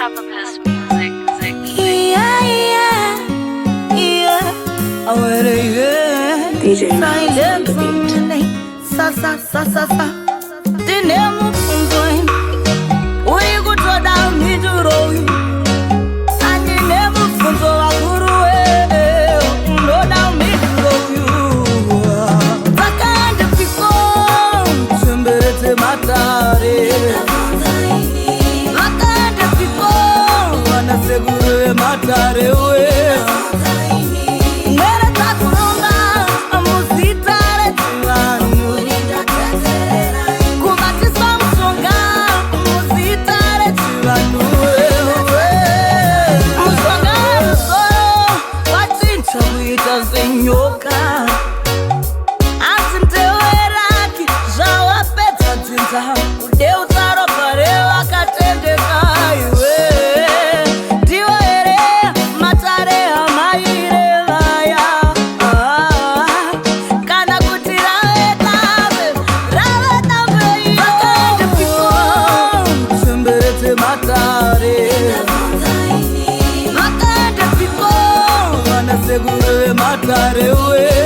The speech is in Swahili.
Propopus music. Yeah, yeah, yeah. I wanna hear DJ silent from the night. Sa sa sa sa sa. The name of Unzoin. We go to down me to roll. And the name of Unzo Aguru. No down me to roll. Vakanda people. Sembete matare. Segure matare we Nera takurunga Amuzitare tivanu Kubatisa msonga Amuzitare tivanu Msonga msoro Watincha wita zinyoka Atinteweraki Jawa peta tinta Ude utaro parewa katendeka iwe Matare we